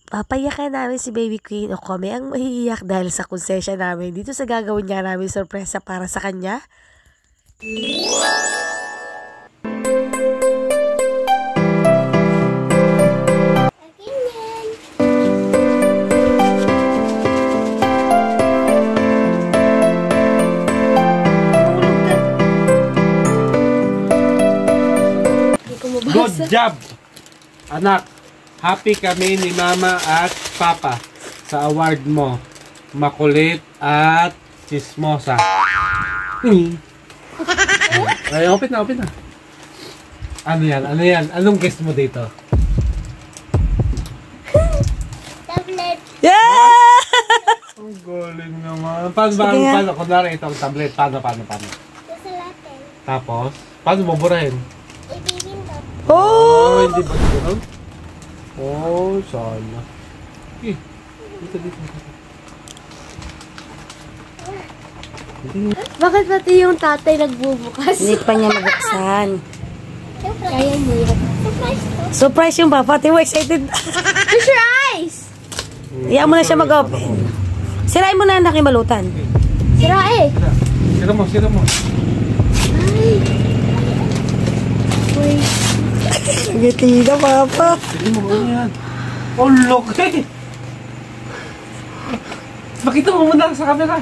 Papayakan namin si Baby Queen o kami ang mahiiyak dahil sa konsensya namin dito sa gagawin nga namin sorpresa para sa kanya. Good job, anak. Happy kami ni Mama at Papa sa award mo. Makulit at chismosa. Ay, open na, open na. Ano yan? Ano yan? Anong guess mo dito? Tablet. Yeah! Ang galing naman. Paano? Kunwari ito ang tablet. Paano? Kasalatin. Tapos, paano mo burahin? Ibibindot. Oh! Hindi ba gano'n? Oh, sana. Dito. Bakit pati yung tatay nagbubukas? Hindi pa niya mabuksan. Kaya niya. Surprise to. Surprise yung papa. Tiwa excited. Close your eyes! Iyan mo na siya mag-open. Sirain mo na anak yung balutan. Sira eh. Sira mo. Ay. Wait. Giti na papa. Sige mo, ano yan? Oh, look eh! Pakita mo muna sa camera.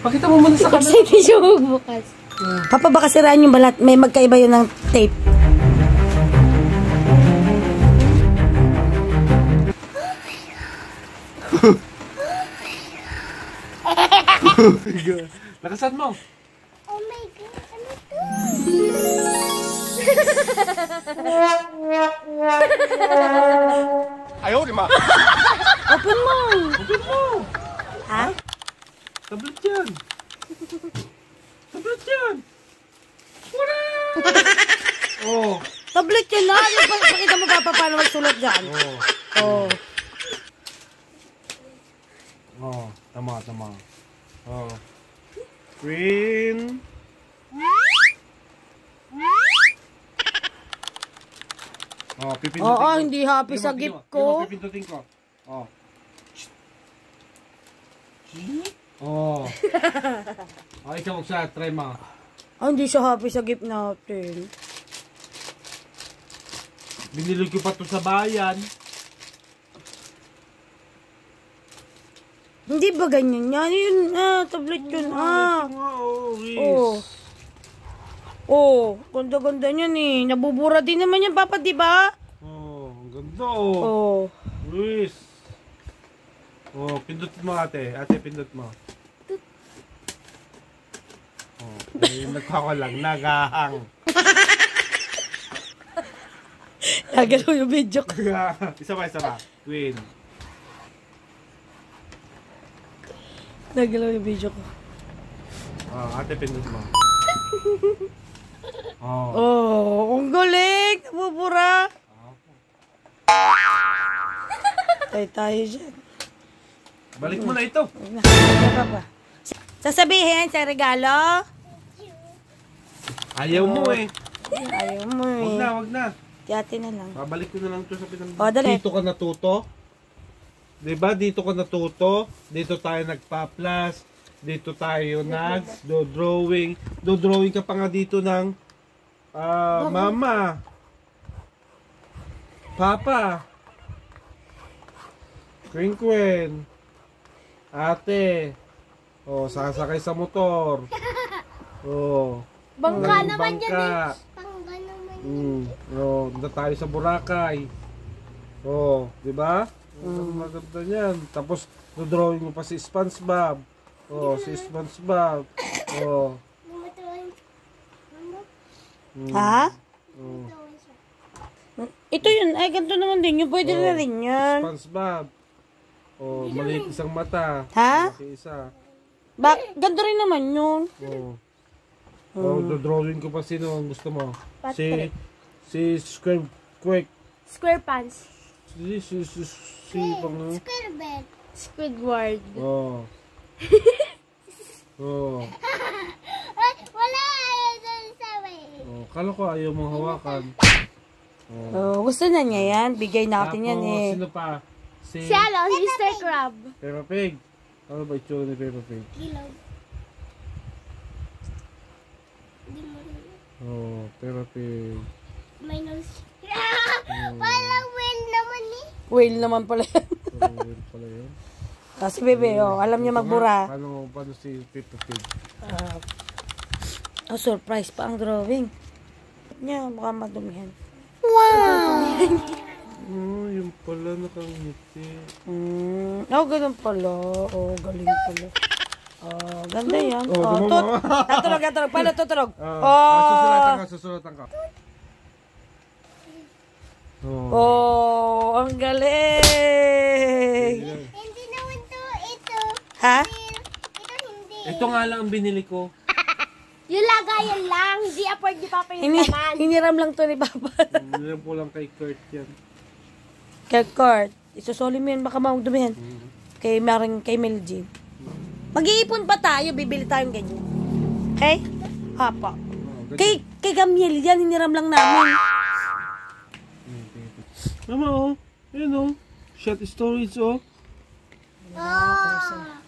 Excited siya magbukas. Papa baka siraan yung balat. May magkaiba yun ng tape. Lakasan mo. Oh my God. Ano to? Ayaw, di ma. Open mo. Ha? Tablet yan. Wala! Oh. Tablet yun na. Pakita mo papa paano magsulat dyan. Oh. Tama. Oh. Green. Oh, pipindutin Oo, ko. hindi happy sa gift ko. Pipindutin ko. Oh. Oh. Oh, ikaw sa try mo. Hindi siya happy sa gift natin. Binili ko pa to sa bayan. Hindi ba ganyan yan? Yun, tablet yun, Oh, ganda-ganda niyan eh. Nabubura din naman yan, papa, di ba? Oh, ang ganda Oh. Luis. Oh, pindot mo ate. Ate, pindot mo. Oh, nagkakalang, nagahang. Nagalaw yung video ko. Isa pa. Queen. Nagalaw yung video ko. Oh, ate, pindot mo. Oh. Oh, ang galing! Nabubura! Tayo dyan. Balik mo na ito. Sasabihin sa regalo? Ayaw mo eh. Ayaw mo eh. Wag na. Tiyati na lang. Babalik ko na lang ito sa pinag... O, dali. Dito ka natuto. Diba? Dito ka natuto. Dito tayo nagpa-plus. Dito tayo nag-drawing. Do-drawing ka pa nga dito ng Mama. Papa. Queen. Ate. Oh, sasakay sa motor. Oh. Bangka naman yan eh. Bangka. Bangka naman yan. Oh, punta tayo sa Boracay. Oh, di ba? Maganda niyan. Tapos, drawing mo pa si SpongeBob. Oh, si SpongeBob. Oh. Ha? Oh. Ito yun. Ay, ganito naman din. Yung pwede na rin yan. SpongeBob. Oh, maliit isang mata. Ha? Malaki isa. Ganito rin naman yun. Oh. Oh, drawing ko pa sino ang gusto mo. Patrick. Si SquarePants. Si pang... Squidward. Squidward. Oh. Oh. Ay, wala! Ayaw doon sa way. Oh, kala ko ayaw mong hawakan. Oh, gusto na niya yan. Bigay natin yan eh. Sino pa? Si Hello, Mr. Crab. Peppa Pig. Ano ba itsura ni Peppa Pig? Ilog. Hindi mo rin. Oh, Peppa Pig. May nose. Walang whale naman eh. Whale naman pala yan. Weird pala yun. Si Bebe, alam niya magbura. Paano si Peppa Pig? Surprise pa ang drawing. Niya, mukhang madumihan. Oh, yung pala nakangiti. Ganun pala. Galing pala. Ganda yan. Dumama. Tatulog. Paano tutulog? Susulatan ka. Ang galing! Hindi naman to ito. Ha? Ito hindi. Ito nga lang ang binili ko. Yung lagayan lang. Hindi afford ni Papa yung laman. Hiniram lang to ni Papa. Nilang po lang kay Kurt yan. Kay Kurt, isusoli mo yan, baka madumihan. Kay Mel G. Mag-iipon pa tayo, bibili tayong ganyan. Okay? Hapa. Kay Gamiel yan, hiniram lang namin. Mama, oh. Ayan, oh. Shot storage, oh.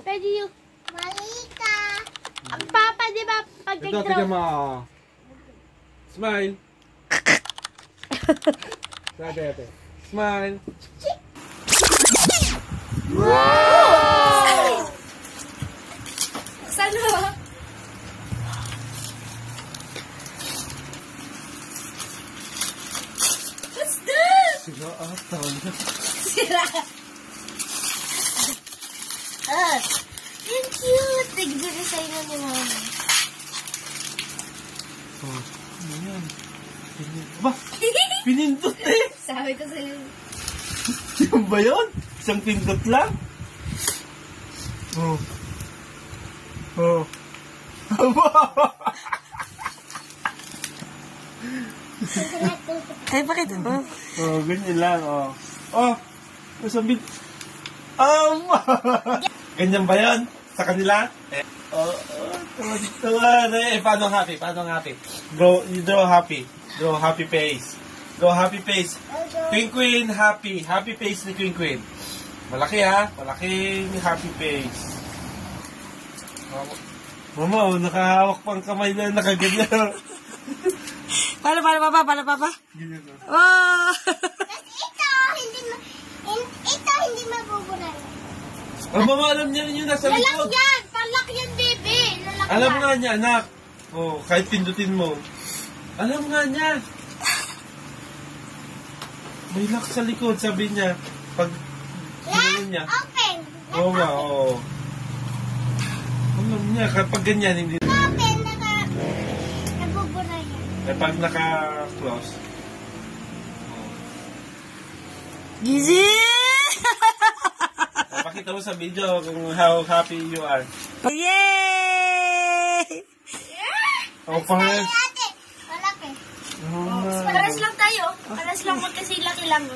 Pwede yung malika. Ang Papa, di ba, pag Ito, tignan mo. Smile. Ate. Smile. Saan mo? What's this? Sila ata. Sira. Yung cute. Tignan sa inyo ni Mama. Oh, ano yan? Ba? Pinindot eh. Sabi ko sa'yo. Yung ba yun? Isang pindot lang? Oh. Ay, bakit? Oh, ganyan lang, oh. Oh, sabi. Ganyan ba yun? Sa kanila? Tawa. Paano happy? You draw happy. Draw happy face. Draw happy face. Queen, happy. Happy face ni Queen. Malaki ha? Malaking happy face. Mama, nakahawak pang kamay na nakaganyan. Paano, Papa? Ganyan na. Oh! Ito, hindi mabubura. Mama, alam niya rin yung nasa likod. Yan! Palak yan, baby! Lalak Alam nga niya, anak. Oh, kahit pindutin mo. Alam nga niya. May lock sa likod, sabi niya. Pag ginawa niya. Open! Oo nga, oo. Alam niya, kapag ganyan, hindi. Open! Nabubura yan. Eh, pag naka-close. Gizi! Pakita mo sa video kung how happy you are. Yay! Oh, pares. Ate, malaki. Oh, Paras lang tayo. Paras lang magkasilaki lang.